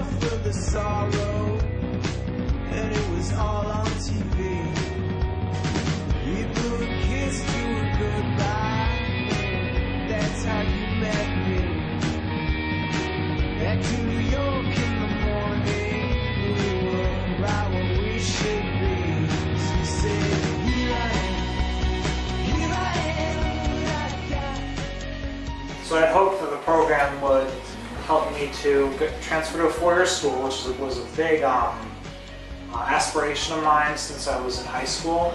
smile for the sorrow, and it was all on TV. We blew a kiss to a goodbye. That's how you met me. Back to New York in the morning, we were right where we should be. She said, here I am, So I'd hoped that the program would help me to transfer to a four-year school, which was a big aspiration of mine since I was in high school.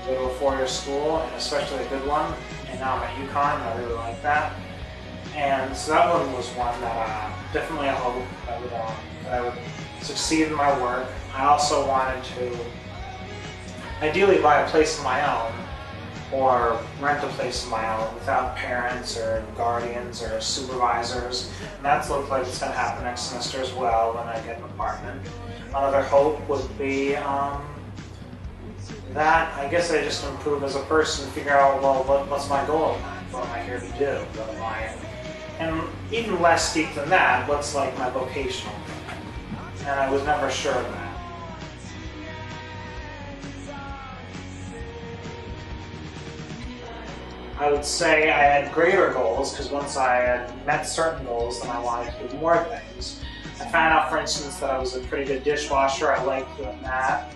Go to a four-year school, and especially a good one. And now I'm at UConn, and I really like that. And so that one was one that definitely I hope that I would succeed in my work. I also wanted to ideally buy a place of my own, or rent a place of my own without parents or guardians or supervisors. And that's looked like it's going to happen next semester as well when I get an apartment. Another hope would be that I guess I just improve as a person, figure out, well, what's my goal in life? What am I here to do? What am I? And even less deep than that, what's like my vocational thing? And I was never sure of that. I would say I had greater goals, because once I had met certain goals, then I wanted to do more things. I found out, for instance, that I was a pretty good dishwasher. I liked doing that.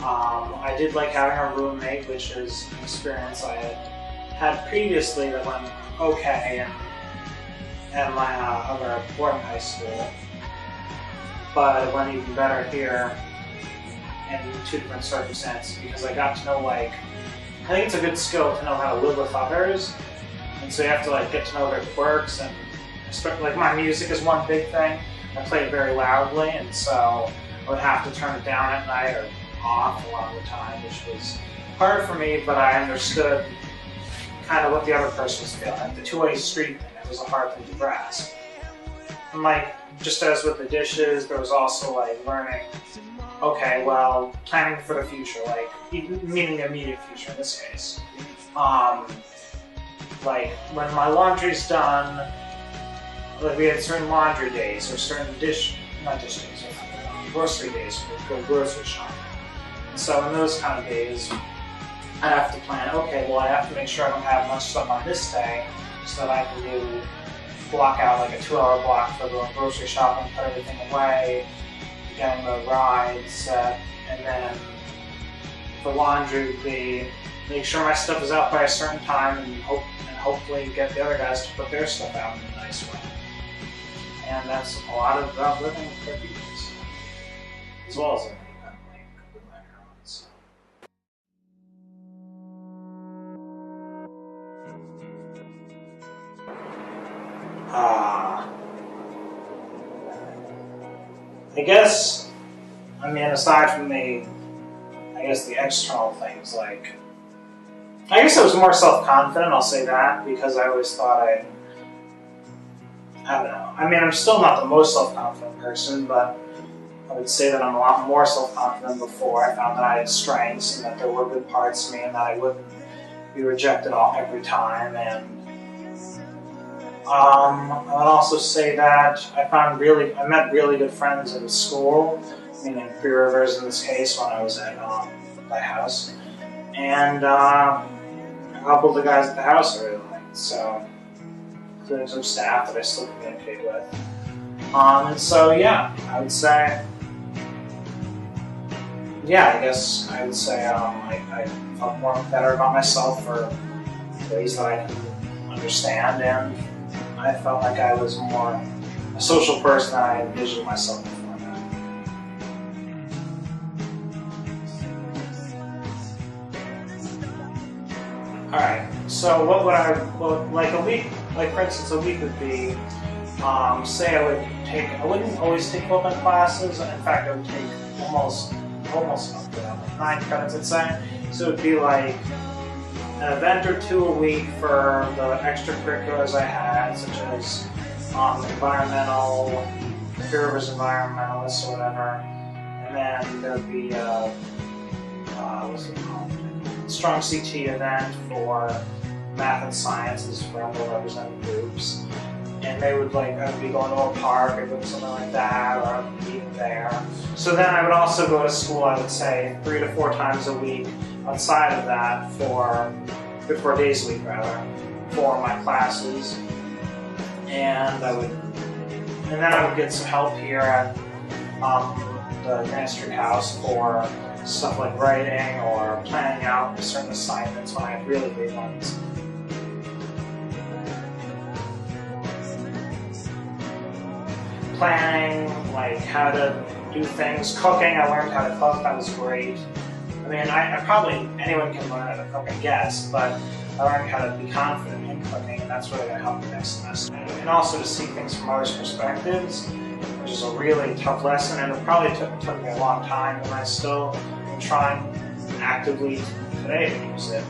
I did like having a roommate, which is an experience I had previously that went okay in my other boarding high school. But it went even better here in two different circumstances, because I got to know, like, I think it's a good skill to know how to live with others, and so you have to like get to know their quirks. And like my music is one big thing. I play it very loudly, and so I would have to turn it down at night or off a lot of the time, which was hard for me. But I understood kind of what the other person was feeling. Like the two-way street thing, it was a hard thing to grasp. And like just as with the dishes, there was also like learning. Okay, well, planning for the future, like, meaning the immediate future in this case. Like, when my laundry's done, like, we had certain laundry days, or certain grocery days, we go grocery shopping. And so in those kind of days, I have to plan, okay, well, I have to make sure I don't have much stuff on this day, so that I can block out like a 2-hour block for going grocery shopping, put everything away, getting the rides set, and then for laundry would be make sure my stuff is out by a certain time, and hopefully get the other guys to put their stuff out in a nice way. And that's a lot of living with people, as well as independently with my parents. I guess, I mean, aside from the external things, like, I guess I was more self-confident, I'll say that, because I always thought I don't know. I mean, I'm still not the most self-confident person, but I would say that I'm a lot more self-confident before I found that I had strengths and that there were good parts of me and that I wouldn't be rejected every time. And I would also say that I met really good friends in school, meaning Three Rivers in this case, when I was at my house. And a couple of the guys at the house I really liked, so including some staff that I still communicate with. And so yeah, I would say, I guess I would say I felt better about myself for ways that I can understand, and I felt like I was more a social person than I envisioned myself before that. Alright, so what would like a week, like for instance a week would be, say I wouldn't always take open classes. In fact, I would take almost 9 credits, I'd say. So it would be like an event or two a week for the extracurriculars I had, such as environmental, Three Rivers environmentalists or whatever. And then there'd be what's it called? Strong CT event for math and sciences for underrepresented groups. and they would I would be going to a park or doing something like that, or I would be eating there. So then I would also go to school, I would say 3 to 4 times a week outside of that for 4 days a week rather, for my classes. And then I would get some help here at the Grant House for stuff like writing or planning out certain assignments when I had really big ones. Planning, like how to do things, cooking, I learned how to cook, that was great. I mean, I probably, anyone can learn how to cook, I guess, but I learned how to be confident in cooking, and that's really going to help me next semester. And also to see things from others' perspectives, which is a really tough lesson, and it probably took me a long time, and I still am trying actively today to use it.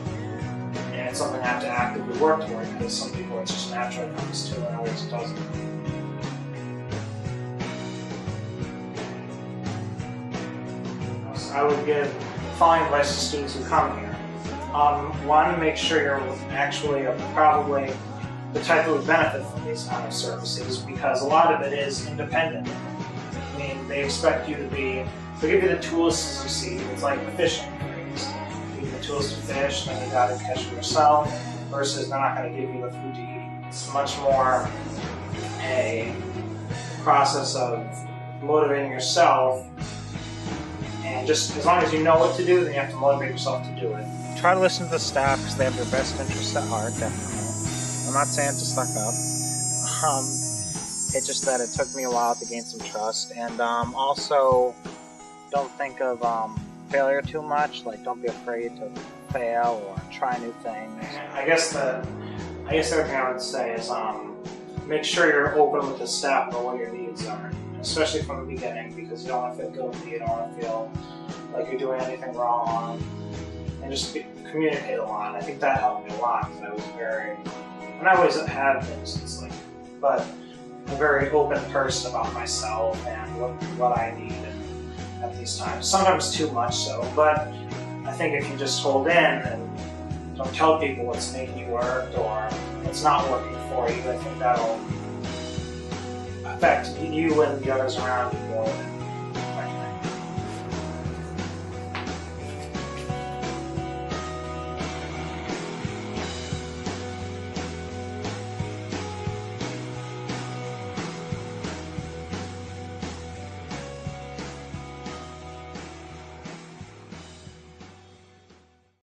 And it's something I have to actively work toward, because some people it just naturally comes to, and others it doesn't. I would give following advice to students who come here. One, make sure you're actually probably the type who would benefit from these kind of services, because a lot of it is independent. I mean, they expect you to be, they'll give you the tools to succeed. It's like the fishing craze. You give you the tools to fish, then you got to catch it yourself, versus they're not going to give you the food to eat. It's much more a process of motivating yourself, and just as long as you know what to do, then you have to motivate yourself to do it. Try to listen to the staff because they have your best interests at heart, definitely. I'm not saying to suck up. It's just that it took me a while to gain some trust, and also don't think of failure too much. Like, don't be afraid to fail or try new things. I guess the other thing I would say is make sure you're open with the staff about what your needs are, especially from the beginning, because you don't want to feel guilty, you don't want to feel like you're doing anything wrong, and just communicate a lot. I think that helped me a lot, because I was and I always had things, but I'm a very open person about myself and what I need at these times. Sometimes too much so, but I think if you just hold in and don't tell people what's making you work or what's not working for you, I think that'll affect you and the others around you more than